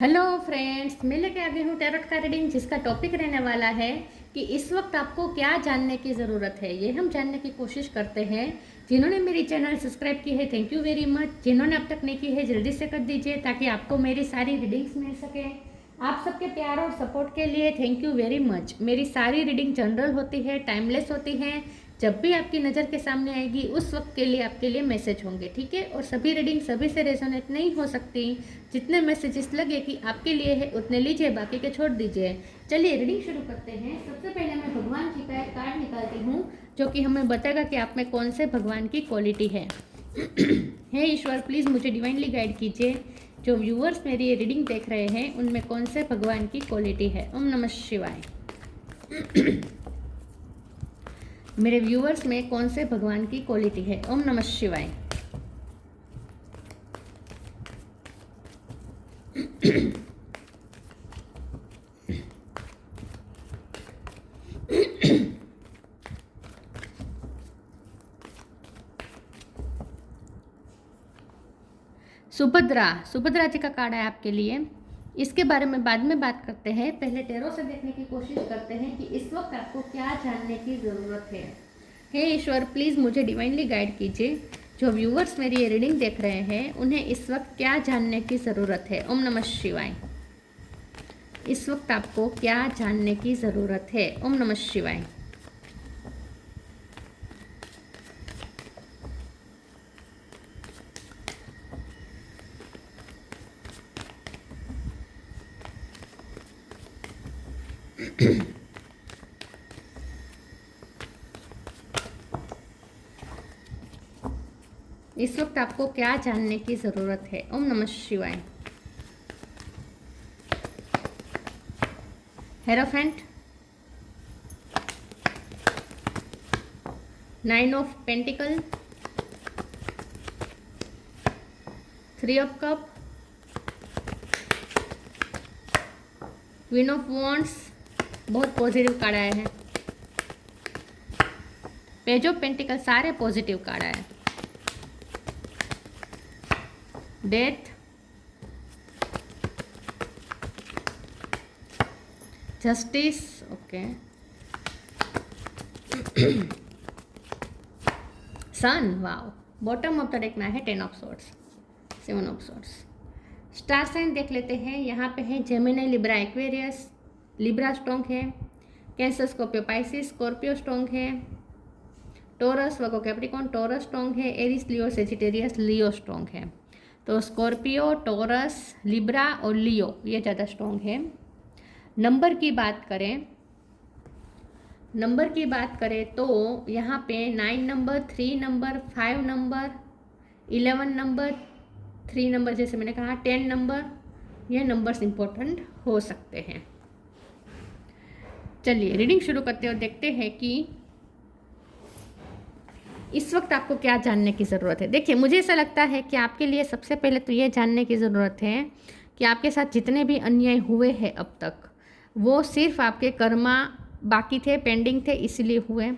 Hello friends, मैं लेके आ गई हूँ टैरोट का रीडिंग, जिसका टॉपिक रहने वाला है कि इस वक्त आपको क्या जानने की ज़रूरत है। ये हम जानने की कोशिश करते हैं। जिन्होंने मेरी चैनल सब्सक्राइब की है, थैंक यू वेरी मच। जिन्होंने अब तक नहीं की है, जल्दी से कर दीजिए ताकि आपको मेरी सारी रीडिंग्स मिल सके। आप सबके प्यार और सपोर्ट के लिए थैंक यू वेरी मच। मेरी सारी रीडिंग जनरल होती है, टाइमलेस होती है। जब भी आपकी नज़र के सामने आएगी उस वक्त के लिए आपके लिए मैसेज होंगे, ठीक है। और सभी रीडिंग सभी से रेजोनेट नहीं हो सकती। जितने मैसेजेस लगे कि आपके लिए है उतने लीजिए, बाकी के छोड़ दीजिए। चलिए रीडिंग शुरू करते हैं। सबसे पहले मैं भगवान जी का एक कार्ड निकालती हूँ जो कि हमें बताएगा कि आप में कौन से भगवान की क्वालिटी है। हे ईश्वर, प्लीज़ मुझे डिवाइनली गाइड कीजिए। जो व्यूअर्स मेरी ये रीडिंग देख रहे हैं उनमें कौन से भगवान की क्वालिटी है। ओम नमः शिवाय। मेरे व्यूअर्स में कौन से भगवान की क्वालिटी है। ओम नमः शिवाय। सुभद्रा जी का कार्ड है आपके लिए। इसके बारे में बाद में बात करते हैं। पहले टैरो से देखने की कोशिश करते हैं कि इस वक्त आपको क्या जानने की ज़रूरत है। हे ईश्वर, प्लीज़ मुझे डिवाइनली गाइड कीजिए। जो व्यूअर्स मेरी ये रीडिंग देख रहे हैं उन्हें इस वक्त क्या जानने की ज़रूरत है। ओम नमः शिवाय। इस वक्त आपको क्या जानने की ज़रूरत है। ओम नमः शिवाय। इस वक्त आपको क्या जानने की ज़रूरत है। ओम नमः शिवाय। Hierophant, 9 of pentacle, 3 of cup, queen of wands. बहुत पॉजिटिव कार्ड आए हैं। पेज ऑफ पेंटिकल, सारे पॉजिटिव कार्ड आए। Death, justice, okay, sun, wow. Bottom of the deck में है 10 of swords, 7 of swords. Star sign देख लेते हैं। यहाँ पे है Gemini, Libra, Aquarius. Libra strong है। Cancer, Scorpio, Pisces. Scorpio strong है। Taurus, Virgo, Capricorn. Taurus strong है। एरिस, लियो, सेजिटेरियस। लियो स्ट्रॉन्ग है। तो स्कॉर्पियो, टोरस, लिब्रा और लियो ये ज़्यादा स्ट्रॉन्ग है। नंबर की बात करें तो यहाँ पे 9 number, 3 number, 5 number, 11 number, 3 number, जैसे मैंने कहा 10 नंबर, ये नंबर्स इंपॉर्टेंट हो सकते हैं। चलिए रीडिंग शुरू करते हैं और देखते हैं कि इस वक्त आपको क्या जानने की ज़रूरत है। देखिए, मुझे ऐसा लगता है कि आपके लिए सबसे पहले तो ये जानने की ज़रूरत है कि आपके साथ जितने भी अन्याय हुए हैं अब तक, वो सिर्फ आपके कर्मा बाकी थे, पेंडिंग थे, इसलिए हुए।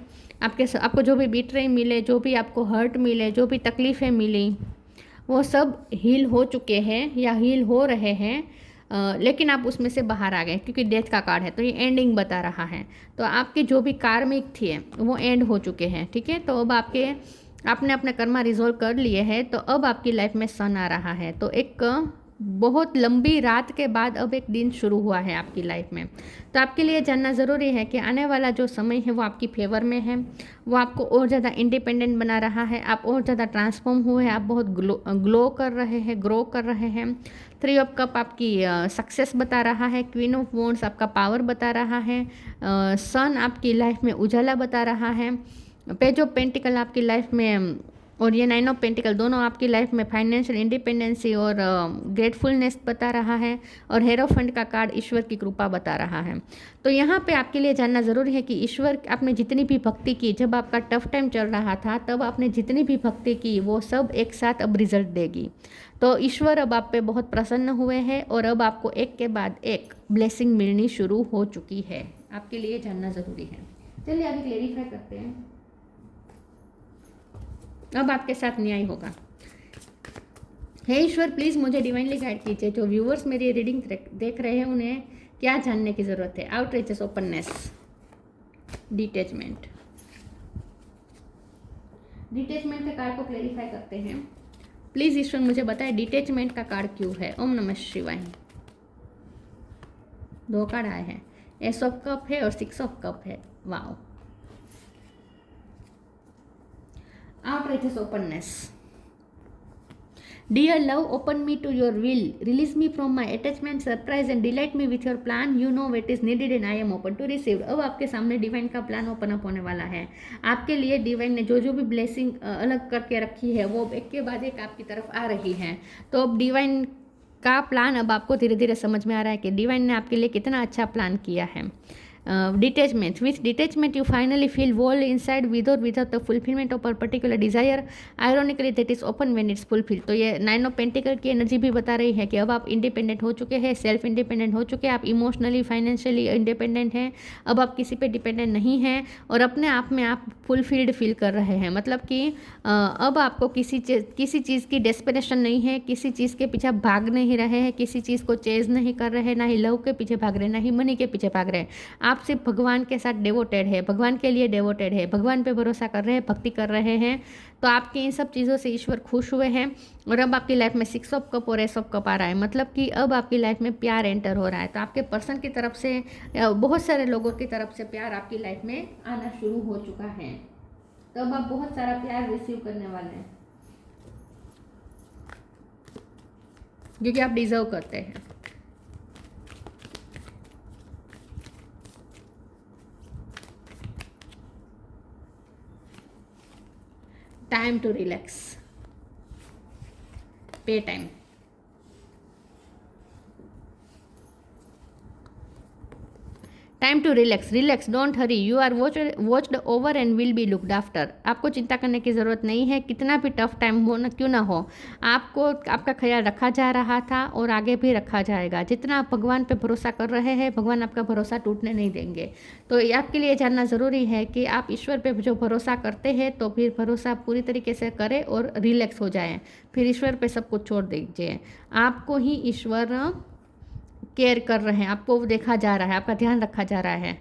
आपको जो भी बीट्रे मिले, जो भी आपको हर्ट मिले, जो भी तकलीफ़ें मिली, वो सब हील हो चुके हैं या हील हो रहे हैं। लेकिन आप उसमें से बाहर आ गए क्योंकि डेथ का कार्ड है, तो ये एंडिंग बता रहा है। तो आपके जो भी कार्मिक थे वो एंड हो चुके हैं, ठीक है। तो अब आपने अपने कर्मा रिजोल्व कर लिए हैं। तो अब आपकी लाइफ में सन आ रहा है। तो एक बहुत लंबी रात के बाद अब एक दिन शुरू हुआ है आपकी लाइफ में। तो आपके लिए जानना ज़रूरी है कि आने वाला जो समय है वो आपकी फेवर में है। वो आपको और ज़्यादा इंडिपेंडेंट बना रहा है। आप और ज़्यादा ट्रांसफॉर्म हुए हैं। आप बहुत ग्लो कर रहे हैं, ग्रो कर रहे हैं। 3 ऑफ कप आपकी सक्सेस बता रहा है। क्वीन ऑफ वॉन्ड्स आपका पावर बता रहा है। सन आपकी लाइफ में उजाला बता रहा है। पेज ऑफ पेंटिकल आपकी लाइफ में, और ये 9 ऑफ पेंटिकल, दोनों आपकी लाइफ में फाइनेंशियल इंडिपेंडेंसी और ग्रेटफुलनेस बता रहा है। और हेरोफेंट का कार्ड ईश्वर की कृपा बता रहा है। तो यहाँ पे आपके लिए जानना ज़रूरी है कि ईश्वर, आपने जितनी भी भक्ति की, जब आपका टफ टाइम चल रहा था तब आपने जितनी भी भक्ति की वो सब एक साथ अब रिजल्ट देगी। तो ईश्वर अब आप पे बहुत प्रसन्न हुए हैं और अब आपको एक के बाद एक ब्लेसिंग मिलनी शुरू हो चुकी है। आपके लिए जानना ज़रूरी है। चलिए आगे क्लेरिफाई करते हैं। अब आपके साथ न्याय होगा। हे ईश्वर, प्लीज़ मुझे डिवाइनली गाइड कीजिए। जो व्यूअर्स मेरी रीडिंग देख रहे हैं उन्हें क्या जानने की ज़रूरत है? आउटरीचेस, ओपननेस, डिटैचमेंट। डिटैचमेंट के कार्ड को क्लेरिफाई करते हैं। प्लीज़ ईश्वर मुझे बताएं डिटैचमेंट का कार्ड क्यों है? ओम नमः शिवाय। 2 कार्ड आए हैं, एस ऑफ कप है और 6 ऑफ कप है। Wow. Outreaches, openness. Dear love, open me to your will. Release me from my attachment, surprise and delight me with your plan. You know what is needed and I am open to receive. अब आपके सामने divine का plan open up होने वाला है। आपके लिए divine ने जो भी ब्लेसिंग अलग करके रखी है वो एक के बाद एक आपकी तरफ आ रही है। तो अब डिवाइन का प्लान अब आपको धीरे धीरे समझ में आ रहा है कि डिवाइन ने आपके लिए कितना अच्छा प्लान किया है। Detachment. With detachment, you finally feel whole inside with or without the fulfillment of a particular desire. Ironically, that is open when it's fulfilled. तो ये 9 ऑफ पेंटिकल की एनर्जी भी बता रही है कि अब आप इंडिपेंडेंट हो चुके हैं, सेल्फ इंडिपेंडेंट हो चुके हैं, आप इमोशनली फाइनेंशियली इंडिपेंडेंट हैं, अब आप किसी पे डिपेंडेंट नहीं हैं और अपने आप में आप फुलफिल्ड फील कर रहे हैं। मतलब कि अब आपको किसी चीज़ की डेस्परेशन नहीं है, किसी चीज़ के पीछे भाग नहीं रहे हैं, किसी चीज़ को चेज नहीं कर रहे हैं, ना ही लव के पीछे भाग रहे हैं, ना ही मनी के पीछे भाग रहे हैं। आप सिर्फ भगवान के साथ डिवोटेड है, भगवान के लिए डिवोटेड है, भगवान पे भरोसा कर रहे हैं, भक्ति कर रहे हैं। तो आपकी इन सब चीज़ों से ईश्वर खुश हुए हैं और अब आपकी लाइफ में 6 ऑफ कप और एस ऑफ कप आ रहा है। मतलब कि अब आपकी लाइफ में प्यार एंटर हो रहा है। तो आपके पर्सन की तरफ से, बहुत सारे लोगों की तरफ से प्यार आपकी लाइफ में आना शुरू हो चुका है। तो अब आप बहुत सारा प्यार रिसीव करने वाले हैं क्योंकि आप डिजर्व करते हैं। Time to relax, pay time. Time to relax, don't hurry, you are watched over and will be looked after. आपको चिंता करने की ज़रूरत नहीं है, कितना भी टफ टाइम हो ना क्यों ना हो, आपको आपका ख्याल रखा जा रहा था और आगे भी रखा जाएगा। जितना आप भगवान पे भरोसा कर रहे हैं, भगवान आपका भरोसा टूटने नहीं देंगे। तो ये आपके लिए जानना ज़रूरी है कि आप ईश्वर पे जो भरोसा करते हैं तो फिर भरोसा पूरी तरीके से करें और रिलैक्स हो जाएं। फिर ईश्वर पे सब कुछ छोड़ दीजिए। आपको ही ईश्वर केयर कर रहे हैं, आपको देखा जा रहा है, आपका ध्यान रखा जा रहा है।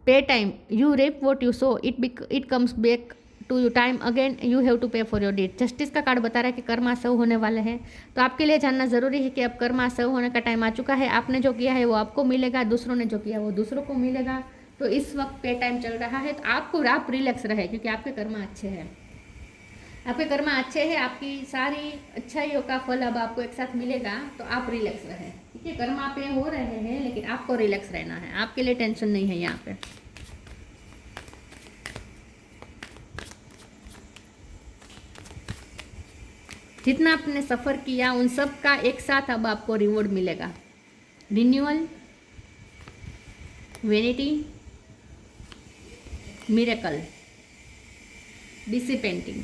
Pay time, you reap what you sow, it comes back to you time again, you have to pay for your deed. Justice का कार्ड बता रहा है कि कर्मा सर्व होने वाले हैं। तो आपके लिए जानना ज़रूरी है कि अब कर्मा सर्व होने का टाइम आ चुका है। आपने जो किया है वो आपको मिलेगा, दूसरों ने जो किया वो दूसरों को मिलेगा। तो इस वक्त पे टाइम चल रहा है, तो आप रिलैक्स रहे क्योंकि आपके कर्मा अच्छे हैं। आपके कर्मा अच्छे हैं, आपकी सारी अच्छाइयों का फल अब आपको एक साथ मिलेगा। तो आप रिलैक्स रहें, ठीक है। कर्मा पे हो रहे हैं लेकिन आपको रिलैक्स रहना है, आपके लिए टेंशन नहीं है यहाँ पे। जितना आपने सफ़र किया उन सब का एक साथ अब आपको रिवॉर्ड मिलेगा। Renewal, vanity, miracle, disappointing.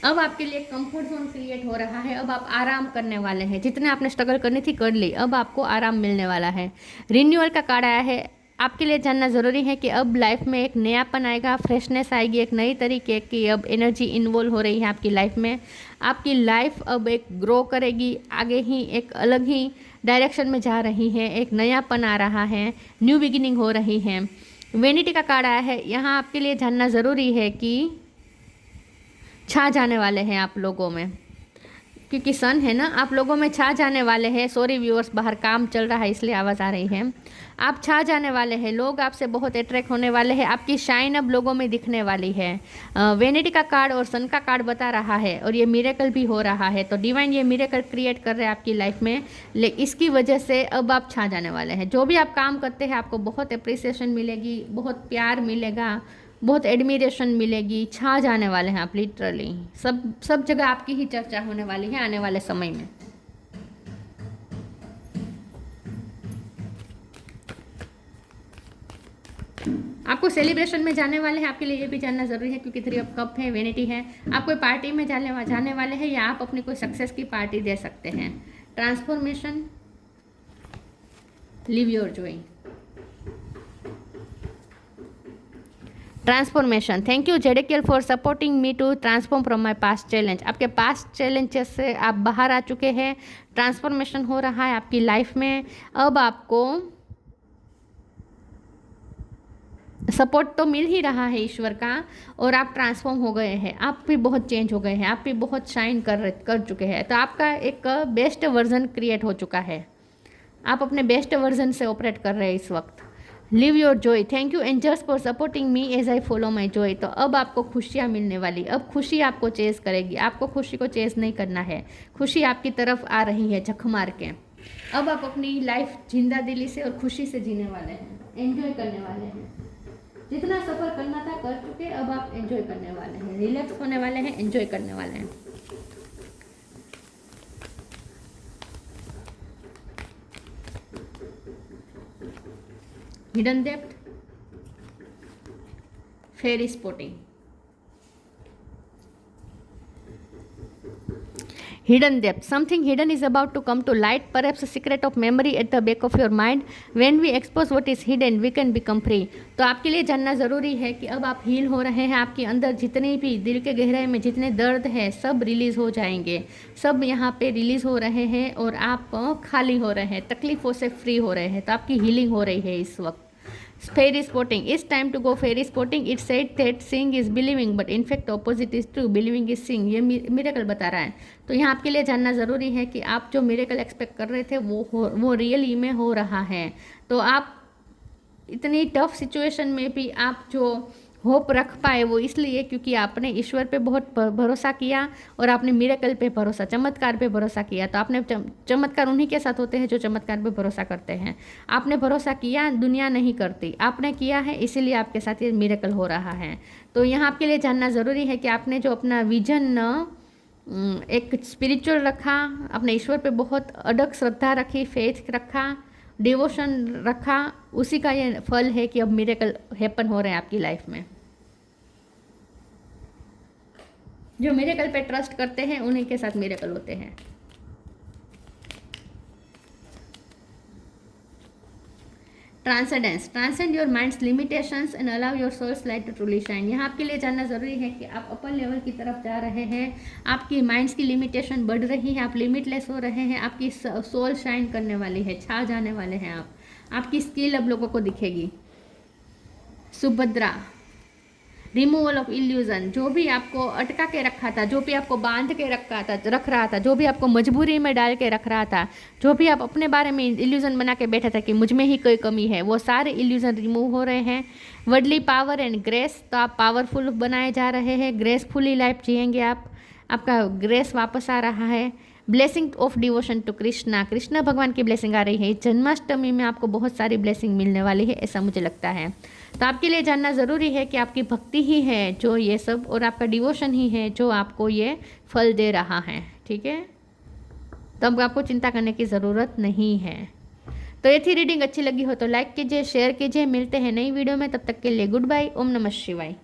अब आपके लिए कंफर्ट जोन क्रिएट हो रहा है। अब आप आराम करने वाले हैं, जितने आपने स्ट्रगल करनी थी कर ली, अब आपको आराम मिलने वाला है। रिन्यूअल का कार्ड आया है। आपके लिए जानना ज़रूरी है कि अब लाइफ में एक नयापन आएगा, फ्रेशनेस आएगी, एक नई तरीके की अब एनर्जी इन्वॉल्व हो रही है आपकी लाइफ में। आपकी लाइफ अब एक ग्रो करेगी, आगे ही एक अलग ही डायरेक्शन में जा रही है, एक नयापन आ रहा है, न्यू बिगिनिंग हो रही है। वेनिटी का कार्ड आया है। यहाँ आपके लिए जानना ज़रूरी है कि छा जाने वाले हैं आप लोगों में, क्योंकि सन है ना, आप लोगों में छा जाने वाले हैं। सॉरी व्यूअर्स, बाहर काम चल रहा है इसलिए आवाज़ आ रही है। आप छा जाने वाले हैं, लोग आपसे बहुत अट्रैक्ट होने वाले हैं, आपकी शाइन अब लोगों में दिखने वाली है। वेनिटी का कार्ड और सन का कार्ड बता रहा है और ये मिरेकल भी हो रहा है। तो डिवाइन ये मिरेकल क्रिएट कर रहे हैं आपकी लाइफ में, इसकी वजह से अब आप छा जाने वाले हैं। जो भी आप काम करते हैं आपको बहुत अप्रिसिएशन मिलेगी, बहुत प्यार मिलेगा, बहुत एडमिरेशन मिलेगी, छा जाने वाले हैं आप लिटरली। सब जगह आपकी ही चर्चा होने वाली है आने वाले समय में। आपको सेलिब्रेशन में जाने वाले हैं, आपके लिए ये भी जानना जरूरी है क्योंकि 3 ऑफ कप है, वेनिटी है। आप कोई पार्टी में जाने वाले हैं या आप अपनी कोई सक्सेस की पार्टी दे सकते हैं। Transformation, live your joy. Transformation, thank you Zadkiel for supporting me to transform from my past challenge. आपके पास्ट चैलेंजेस से आप बाहर आ चुके हैं, ट्रांसफॉर्मेशन हो रहा है आपकी लाइफ में। अब आपको सपोर्ट तो मिल ही रहा है ईश्वर का, और आप ट्रांसफॉर्म हो गए हैं, आप भी बहुत चेंज हो गए हैं, आप भी बहुत शाइन कर चुके हैं। तो आपका एक बेस्ट वर्जन क्रिएट हो चुका है, आप अपने बेस्ट वर्जन से ऑपरेट कर रहे हैं इस वक्त। Live your joy, thank you angels for supporting me as I follow my joy. तो अब आपको खुशियाँ मिलने वाली, अब खुशी आपको चेस करेगी, आपको खुशी को चेस नहीं करना है, खुशी आपकी तरफ आ रही है झक मार के। अब आप अपनी लाइफ जिंदा दिली से और खुशी से जीने वाले हैं, एंजॉय करने वाले हैं। जितना सफ़र करना था कर चुके, अब आप एंजॉय करने वाले हैं, रिलैक्स होने वाले हैं, एंजॉय करने वाले हैं। Hidden depth, Pheri spotting. Hidden depth, something hidden is about to come to light, perhaps a secret of memory at the back of your mind. When we expose what is hidden, we can become free. तो आपके लिए जानना ज़रूरी है कि अब आप heal हो रहे हैं, आपके अंदर जितने भी दिल के गहराई में जितने दर्द है सब रिलीज़ हो जाएंगे, सब यहाँ पे रिलीज़ हो रहे हैं और आप खाली हो रहे हैं, तकलीफ़ों से फ्री हो रहे हैं। तो आपकी हीलिंग हो रही है इस वक्त। Fairy spotting, it's time to go fairy spotting. It said that seeing is believing but in fact opposite is true, believing is seeing. ये मिरेकल बता रहा है। तो यहाँ आपके लिए जानना ज़रूरी है कि आप जो मिरेकल एक्सपेक्ट कर रहे थे वो रियली में हो रहा है। तो आप इतनी टफ सिचुएशन में भी आप जो होप रख पाए वो इसलिए क्योंकि आपने ईश्वर पे बहुत भरोसा किया और आपने मिरेकल पे भरोसा, चमत्कार पे भरोसा किया। तो आपने चमत्कार उन्हीं के साथ होते हैं जो चमत्कार पे भरोसा करते हैं। आपने भरोसा किया, दुनिया नहीं करती, आपने किया है, इसीलिए आपके साथ ये मिरेकल हो रहा है। तो यहाँ आपके लिए जानना ज़रूरी है कि आपने जो अपना विजन एक स्पिरिचुअल रखा, अपने ईश्वर पे बहुत अडग श्रद्धा रखी, फेथ रखा, डिवोशन रखा, उसी का ये फल है कि अब मिरेकल हैपन हो रहे हैं आपकी लाइफ में। जो मिरेकल पे ट्रस्ट करते हैं उन्हीं के साथ मिरेकल होते हैं। Transcendence, transcend your mind's limitations and allow your soul's light to truly shine. यहाँ आपके लिए जानना ज़रूरी है कि आप अपर लेवल की तरफ जा रहे हैं, आपकी माइंड्स की लिमिटेशन बढ़ रही है, आप लिमिटलेस हो रहे हैं, आपकी सोल शाइन करने वाली है, छा जाने वाले हैं आप, आपकी स्किल अब लोगों को दिखेगी। सुभद्रा, रिमूवल ऑफ इल्यूजन, जो भी आपको अटका के रखा था, जो भी आपको बांध के रख रहा था, जो भी आपको मजबूरी में डाल के रख रहा था, जो भी आप अपने बारे में इल्यूजन बना के बैठा था कि मुझ में ही कोई कमी है, वो सारे इल्यूजन रिमूव हो रहे हैं। वर्डली पावर एंड ग्रेस, तो आप पावरफुल बनाए जा रहे हैं, ग्रेसफुली लाइफ जिएंगे आप, आपका ग्रेस वापस आ रहा है। Blessing of devotion to Krishna, Krishna भगवान की ब्लेसिंग आ रही है। जन्माष्टमी में आपको बहुत सारी ब्लेसिंग मिलने वाली है, ऐसा मुझे लगता है। तो आपके लिए जानना ज़रूरी है कि आपकी भक्ति ही है जो ये सब, और आपका डिवोशन ही है जो आपको ये फल दे रहा है, ठीक है। तो अब आपको चिंता करने की ज़रूरत नहीं है। तो ये थी रीडिंग, अच्छी लगी हो तो लाइक कीजिए, शेयर कीजिए। मिलते हैं नई वीडियो में, तब तक के लिए गुड बाय। ओम नमः शिवाय।